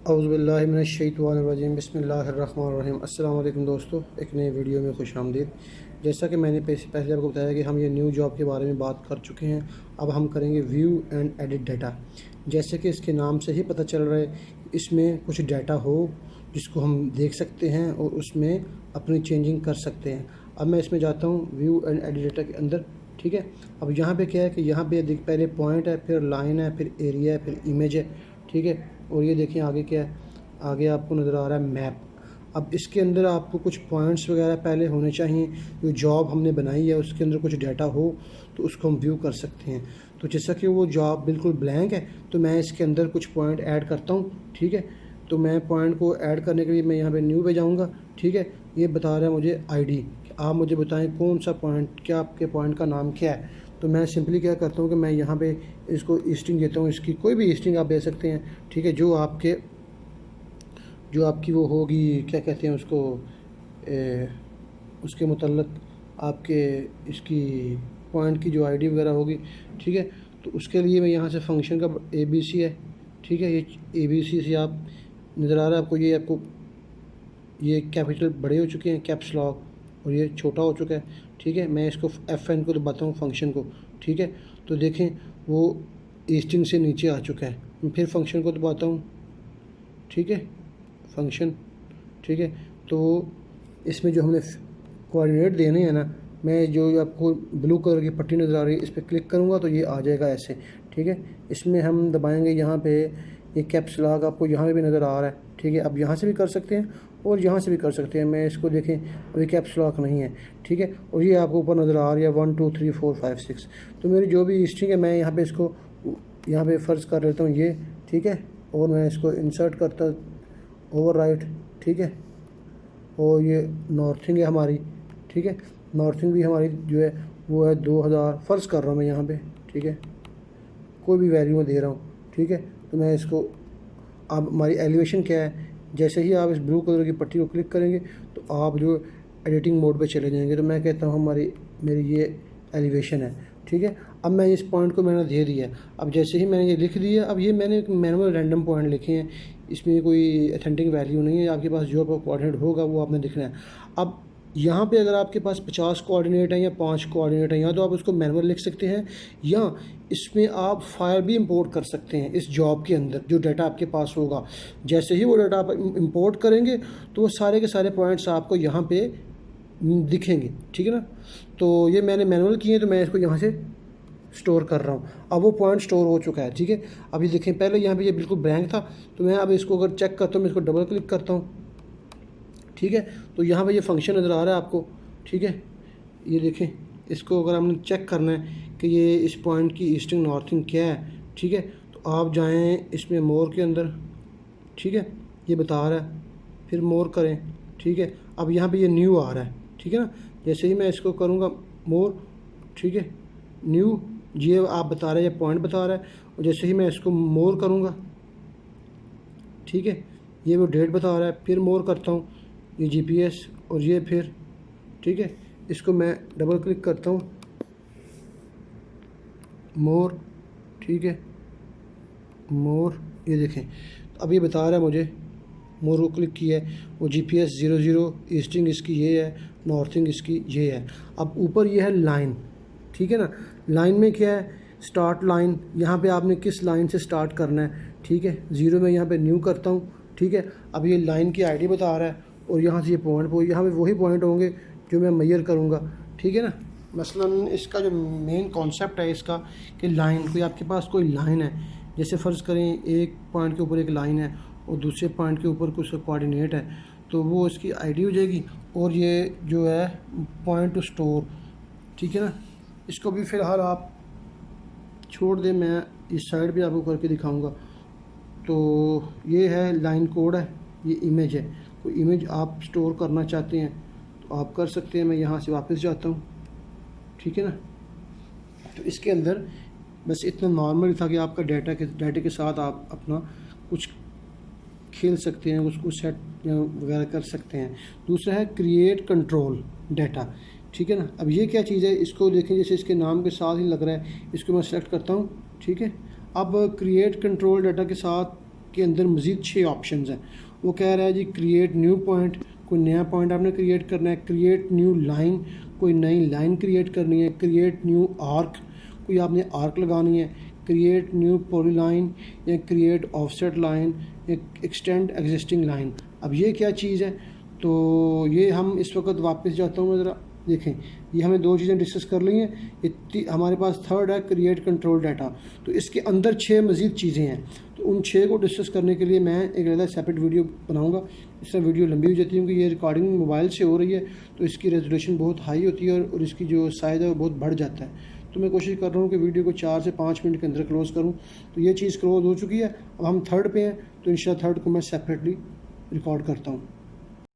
औज़ुबिल्लाहि मिनश्शैतानिर्रजीम बिस्मिल्लाहिर्रहमानिर्रहीम। अस्सलाम वालेकुम दोस्तों, एक नई वीडियो में खुश आमदीद। जैसा कि मैंने पहले आपको बताया कि हम ये न्यू जॉब के बारे में बात कर चुके हैं। अब हम करेंगे व्यू एंड एडिट डाटा। जैसे कि इसके नाम से ही पता चल रहा है, इसमें कुछ डाटा हो जिसको हम देख सकते हैं और उसमें अपनी चेंजिंग कर सकते हैं। अब मैं इसमें जाता हूँ व्यू एंड एडिट डाटा के अंदर। ठीक है, अब यहाँ पे क्या है कि यहाँ पे पहले पॉइंट है, फिर लाइन है, फिर एरिया है, फिर इमेज है। ठीक है, और ये देखिए आगे क्या है, आगे आपको नज़र आ रहा है मैप। अब इसके अंदर आपको कुछ पॉइंट्स वगैरह पहले होने चाहिए। जो जॉब हमने बनाई है उसके अंदर कुछ डाटा हो तो उसको हम व्यू कर सकते हैं। तो जैसा कि वो जॉब बिल्कुल ब्लैंक है तो मैं इसके अंदर कुछ पॉइंट ऐड करता हूँ। ठीक है, तो मैं पॉइंट को ऐड करने के लिए मैं यहाँ पे न्यू पे जाऊँगा। ठीक है, ये बता रहा है मुझे आईडी, आप मुझे बताएं कौन सा पॉइंट, क्या आपके पॉइंट का नाम क्या है। तो मैं सिंपली क्या करता हूँ कि मैं यहाँ पे इसको ईस्टिंग देता हूँ, इसकी कोई भी ईस्टिंग आप दे सकते हैं। ठीक है, जो आपकी वो होगी, क्या कहते हैं उसको, उसके मुतल्लक आपके इसकी पॉइंट की जो आईडी वगैरह होगी। ठीक है, तो उसके लिए मैं यहाँ से फंक्शन का ABC है। ठीक है, ये ABC से आप नज़र आ रहा है आपको, ये कैपिटल बड़े हो चुके हैं, कैप्स लॉक, और ये छोटा हो चुका है। ठीक है, मैं इसको FN को दबाता हूँ फंक्शन को। ठीक है, तो देखें वो ईस्टिंग से नीचे आ चुका है। मैं फिर फंक्शन को दबाता हूँ। ठीक है, फंक्शन। ठीक है, तो इसमें जो हमने कोऑर्डिनेट देने हैं ना, मैं जो आपको ब्लू कलर की पट्टी नज़र आ रही है इस पर क्लिक करूँगा तो ये आ जाएगा ऐसे। ठीक है, इसमें हम दबाएंगे यहाँ पे, ये कैप्स लॉक आपको यहाँ पे भी नज़र आ रहा है। ठीक है, अब यहाँ से भी कर सकते हैं और यहाँ से भी कर सकते हैं। मैं इसको देखें, अभी कैप्स लॉक नहीं है। ठीक है, और ये आपको ऊपर नज़र आ रही है 1 2 3 4 5 6। तो मेरी जो भी स्ट्रिंग है मैं यहाँ पे इसको यहाँ पे फ़र्ज़ कर लेता हूँ ये। ठीक है, और मैं इसको इंसर्ट करता ओवरराइट। ठीक है, और ये नॉर्थिंग है हमारी। ठीक है, नॉर्थिंग भी हमारी जो है वो है 2000 फ़र्ज़ कर रहा हूँ मैं यहाँ पे। ठीक है, कोई भी वैल्यू मैं दे रहा हूँ। ठीक है, तो मैं इसको, अब हमारी एलिवेशन क्या है, जैसे ही आप इस ब्लू कलर की पट्टी को क्लिक करेंगे तो आप जो एडिटिंग मोड पे चले जाएंगे। तो मैं कहता हूँ मेरी ये एलिवेशन है। ठीक है, अब मैं इस पॉइंट को मैंने दे दिया है। अब जैसे ही मैंने ये लिख दिया, अब ये मैंने मैनुअल रैंडम पॉइंट लिखे हैं, इसमें कोई अथेंटिक वैल्यू नहीं है। आपके पास जो आपका कोऑर्डिनेट होगा वो आपने लिखना है। अब यहाँ पे अगर आपके पास 50 कोऑर्डिनेट हैं या 5 कोऑर्डिनेट हैं, या तो आप उसको मैनुअल लिख सकते हैं, या इसमें आप फाइल भी इंपोर्ट कर सकते हैं इस जॉब के अंदर जो डाटा आपके पास होगा। जैसे ही वो डाटा आप इंपोर्ट करेंगे तो वो सारे के सारे पॉइंट्स आपको यहाँ पे दिखेंगे। ठीक है ना, तो ये मैंने मैनुअल किए हैं तो मैं इसको यहाँ से स्टोर कर रहा हूँ। अब वो पॉइंट स्टोर हो चुका है। ठीक है, अभी देखें पहले यहाँ पे ये बिल्कुल ब्लैंक था, तो मैं अब इसको अगर चेक करता हूँ, मैं इसको डबल क्लिक करता हूँ। ठीक है, तो यहाँ पे ये फंक्शन नज़र आ रहा है आपको। ठीक है, ये देखें, इसको अगर हमने चेक करना है कि ये इस पॉइंट की ईस्टिंग नॉर्थिंग क्या है। ठीक है, तो आप जाएं इसमें मोर के अंदर। ठीक है, ये बता रहा है, फिर मोर करें। ठीक है, अब यहाँ पे ये न्यू आ रहा है। ठीक है ना, जैसे ही मैं इसको करूँगा मोर, ठीक है, न्यू, ये आप बता रहे हैं, ये पॉइंट बता रहा है। और जैसे ही मैं इसको मोर करूँगा, ठीक है, ये वो डेट बता रहा है। फिर मोर करता हूँ, ये GPS, और ये फिर, ठीक है, इसको मैं डबल क्लिक करता हूँ, मोर। ठीक है, मोर, ये देखें, तो अब ये बता रहा है मुझे, मोर को क्लिक किया है, वो GPS 00, ईस्टिंग इसकी ये है, नॉर्थिंग इसकी ये है। अब ऊपर ये है लाइन। ठीक है ना, लाइन में क्या है, स्टार्ट लाइन, यहाँ पे आपने किस लाइन से स्टार्ट करना है। ठीक है, 0 में यहाँ पे न्यू करता हूँ। ठीक है, अब ये लाइन की आईडी बता रहा है, और यहाँ से ये पॉइंट, यहाँ पे वही पॉइंट होंगे जो मैं मेजर करूँगा। ठीक है ना, मसलन इसका जो मेन कॉन्सेप्ट है इसका, कि लाइन, कोई आपके पास कोई लाइन है, जैसे फ़र्ज़ करें एक पॉइंट के ऊपर एक लाइन है और दूसरे पॉइंट के ऊपर कुछ कोऑर्डिनेट है, तो वो इसकी आईडी हो जाएगी, और ये जो है पॉइंट टू स्टोर। ठीक है ना, इसको भी फ़िलहाल आप छोड़ दें, मैं इस साइड भी आपको करके दिखाऊंगा। तो ये है लाइन कोड है, ये इमेज है। कोई इमेज आप स्टोर करना चाहते हैं तो आप कर सकते हैं। मैं यहाँ से वापस जाता हूँ। ठीक है ना, तो इसके अंदर बस इतना नॉर्मल था कि आपका डाटे के साथ आप अपना कुछ खेल सकते हैं, उसको सेट वगैरह कर सकते हैं। दूसरा है क्रिएट कंट्रोल डाटा। ठीक है ना, अब ये क्या चीज़ है, इसको देखें, जैसे इसके नाम के साथ ही लग रहा है, इसको मैं सेलेक्ट करता हूँ। ठीक है, अब क्रिएट कंट्रोल डाटा के साथ के अंदर मज़ीद 6 ऑप्शंस हैं। वो कह रहा है जी क्रिएट न्यू पॉइंट, कोई नया पॉइंट आपने क्रिएट करना है, क्रिएट न्यू लाइन, कोई नई लाइन क्रिएट करनी है, क्रिएट न्यू आर्क, कोई आपने आर्क लगानी है, क्रिएट न्यू पॉलीलाइन या क्रिएट ऑफसेट लाइन या एक्सटेंड एग्जिस्टिंग लाइन। अब ये क्या चीज़ है, तो ये हम इस वक्त वापस जाता हूँ, ज़रा देखें, ये हमें 2 चीज़ें डिस्कस कर ली हैं। हमारे पास थर्ड है क्रिएट कंट्रोल डाटा, तो इसके अंदर 6 मज़ीद चीज़ें हैं। तो उन 6 को डिस्कस करने के लिए मैं एक अलग सेपरेट वीडियो बनाऊंगा। इससे वीडियो लंबी हो जाती है क्योंकि ये रिकॉर्डिंग मोबाइल से हो रही है, तो इसकी रेजोल्यूशन बहुत हाई होती है और इसकी जो साइज़ है वो बहुत बढ़ जाता है। तो मैं कोशिश कर रहा हूँ कि वीडियो को 4 से 5 मिनट के अंदर क्लोज़ करूँ। तो ये चीज़ क्लोज़ हो चुकी है। अब हम थर्ड पे हैं, तो इंशाल्लाह थर्ड को मैं सेपरेटली रिकॉर्ड करता हूँ।